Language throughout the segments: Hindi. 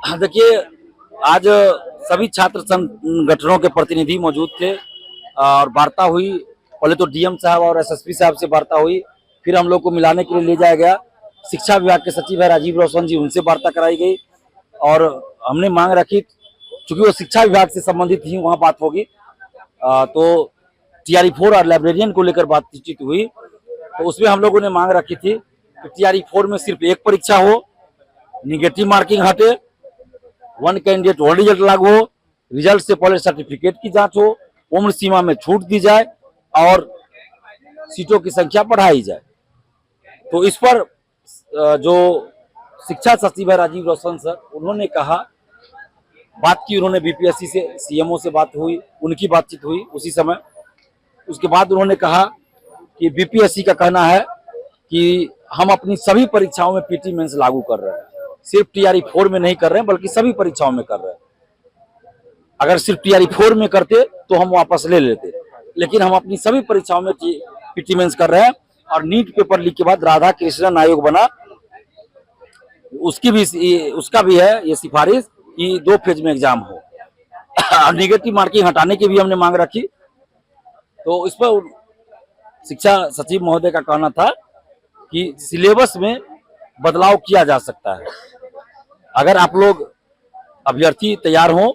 देखिए, आज सभी छात्र संगठनों के प्रतिनिधि मौजूद थे और वार्ता हुई। पहले तो डीएम साहब और एसएसपी साहब से वार्ता हुई, फिर हम लोग को मिलाने के लिए ले जाया गया। शिक्षा विभाग के सचिव है राजीव रोशन जी, उनसे वार्ता कराई गई और हमने मांग रखी, चूंकि वो शिक्षा विभाग से संबंधित ही वहाँ बात होगी। तो TRE-4 और लाइब्रेरियन को लेकर बातचीत हुई, तो उसमें हम लोगों ने मांग रखी थी कि TRE-4 में सिर्फ एक परीक्षा हो, निगेटिव मार्किंग हटे, वन कैंडिडेट वन रिजल्ट लागू हो, रिजल्ट से पहले सर्टिफिकेट की जांच हो, उम्र सीमा में छूट दी जाए और सीटों की संख्या बढ़ाई जाए। तो इस पर जो शिक्षा सचिव है राजीव रोशन सर, उन्होंने कहा, बात की उन्होंने बीपीएससी से, सीएमओ से बात हुई, उनकी बातचीत हुई उसी समय। उसके बाद उन्होंने कहा कि बीपीएससी का कहना है कि हम अपनी सभी परीक्षाओं में पीटी मेंस लागू कर रहे हैं, सिर्फ TRE-4 में नहीं कर रहे हैं बल्कि सभी परीक्षाओं में कर रहे हैं। अगर सिर्फ TRE-4 में करते तो हम वापस ले लेते, लेकिन हम अपनी सभी परीक्षाओं में पीटी मेंस कर रहे हैं। और नीट पेपर लीक के बाद राधा कृष्णन आयोग बना, उसका भी है ये सिफारिश कि 2 फेज में एग्जाम हो। नेगेटिव मार्किंग हटाने की भी हमने मांग रखी। तो इस पर शिक्षा सचिव महोदय का कहना था कि सिलेबस में बदलाव किया जा सकता है। अगर आप लोग अभ्यर्थी तैयार हो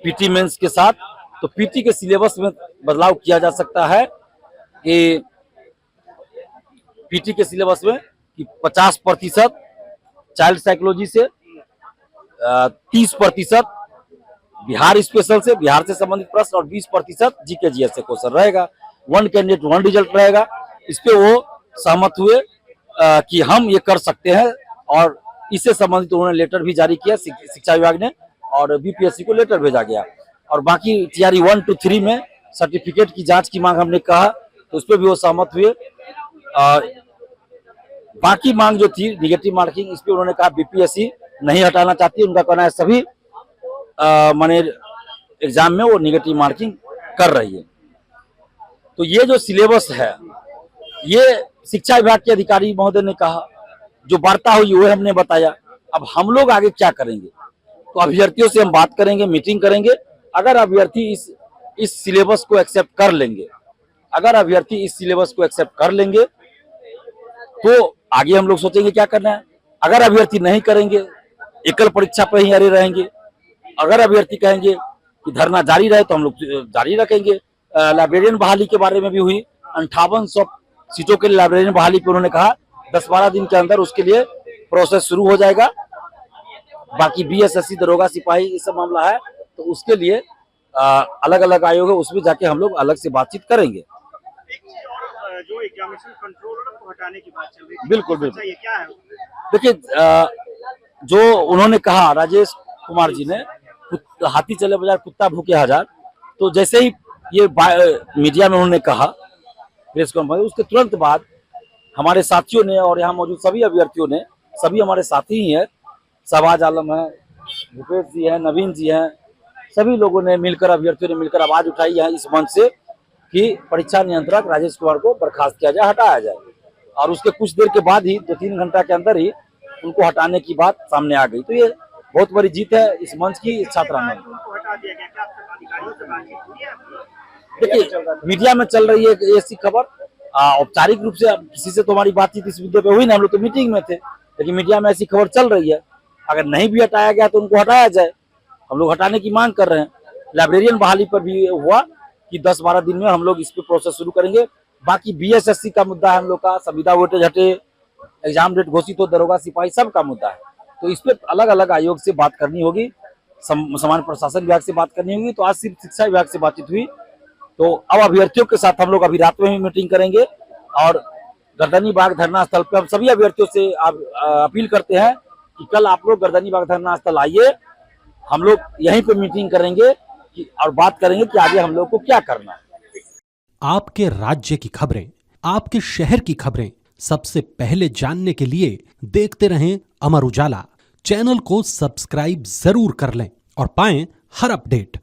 पीटी मेंस के साथ, तो पीटी के सिलेबस में बदलाव किया जा सकता है कि पीटी के सिलेबस में कि 50% चाइल्ड साइकोलॉजी से, 30% बिहार स्पेशल से, बिहार से संबंधित प्रश्न, और 20% जीके जीएस से क्वेश्चन रहेगा। वन कैंडिडेट वन रिजल्ट रहेगा। इस पे वो सहमत हुए कि हम ये कर सकते हैं और इससे संबंधित उन्होंने लेटर भी जारी किया शिक्षा विभाग ने, और बीपीएससी को लेटर भेजा गया। और बाकी TRE-1 to 3 में सर्टिफिकेट की जांच की मांग हमने कहा, तो उस पर भी वो सहमत हुए। बाकी मांग जो थी निगेटिव मार्किंग, इस पर उन्होंने कहा बीपीएससी नहीं हटाना चाहती। उनका कहना है सभी माने एग्जाम में वो निगेटिव मार्किंग कर रही है। तो ये जो सिलेबस है, ये शिक्षा विभाग के अधिकारी महोदय ने कहा, जो वार्ता हुई वो हमने बताया। अब हम लोग आगे क्या करेंगे, तो अभ्यर्थियों से हम बात करेंगे, मीटिंग करेंगे। अगर अभ्यर्थी इस सिलेबस को एक्सेप्ट कर लेंगे, अगर अभ्यर्थी इस सिलेबस को एक्सेप्ट कर लेंगे तो आगे हम लोग सोचेंगे क्या करना है। अगर अभ्यर्थी नहीं करेंगे, एकल परीक्षा पर ही अड़े रहेंगे। अगर अभ्यर्थी कहेंगे कि धरना जारी रहे, तो हम लोग जारी रखेंगे। लाइब्रेरियन बहाली के बारे में भी हुई, 5800 सीटों के लिए लाइब्रेरियन बहाली पे उन्होंने कहा 10-12 दिन के अंदर उसके लिए प्रोसेस शुरू हो जाएगा। बाकी BSSC, दरोगा, सिपाही, ये सब मामला है, तो उसके लिए अलग अलग आयोग है, उसमें जाके हम लोग अलग से बातचीत करेंगे। जो एग्जामिनेशन कंट्रोलर को हटाने की बात चल रही है, बिल्कुल बिल्कुल, ये क्या है? देखिए, जो उन्होंने कहा राजेश कुमार जी ने, हाथी चले बाजार कुत्ता भूखे हजार, तो जैसे ही ये मीडिया में उन्होंने कहा प्रेस कॉन्फ्रेंस, उसके तुरंत बाद हमारे साथियों ने और यहाँ मौजूद सभी अभ्यर्थियों ने, सभी हमारे साथी ही हैं, शहबाज आलम है, भूपेश जी हैं, नवीन जी हैं, सभी लोगों ने मिलकर, अभ्यर्थियों ने मिलकर आवाज उठाई है इस मंच से कि परीक्षा नियंत्रक राजेश कुमार को बर्खास्त किया जाए, हटाया जाए। और उसके कुछ देर के बाद ही, 2-3 घंटा के अंदर ही उनको हटाने की बात सामने आ गई। तो ये बहुत बड़ी जीत है इस मंच की, छात्रा में। देखिए, मीडिया में चल रही है ऐसी खबर, औपचारिक रूप से किसी से तो हमारी बातचीत इस मुद्दे पे हुई ना, हम लोग तो मीटिंग में थे, लेकिन मीडिया में ऐसी खबर चल रही है। अगर नहीं भी हटाया गया तो उनको हटाया जाए, हम लोग हटाने की मांग कर रहे हैं। लाइब्रेरियन बहाली पर भी हुआ कि 10-12 दिन में हम लोग इस पे प्रोसेस शुरू करेंगे। बाकी BSSC का मुद्दा है हम लोग का, संविदा वेटेज हटे, एग्जाम डेट घोषित हो, दरोगा सिपाही सब का मुद्दा है। तो इस पे अलग अलग आयोग से बात करनी होगी, सामान्य प्रशासन विभाग से बात करनी होगी। तो आज सिर्फ शिक्षा विभाग से बातचीत हुई, तो अब अभ्यर्थियों के साथ हम लोग अभी रात में भी मीटिंग करेंगे। और गर्दनी बाग धरना स्थल पर हम सभी अभ्यर्थियों से अपील करते हैं कि कल आप लोग गर्दनी बाग धरना स्थल आइए, हम लोग यहीं पे मीटिंग करेंगे और बात करेंगे कि आगे हम लोग को क्या करना है। आपके राज्य की खबरें, आपके शहर की खबरें सबसे पहले जानने के लिए देखते रहें अमर उजाला। चैनल को सब्सक्राइब जरूर कर लें और पाएं हर अपडेट।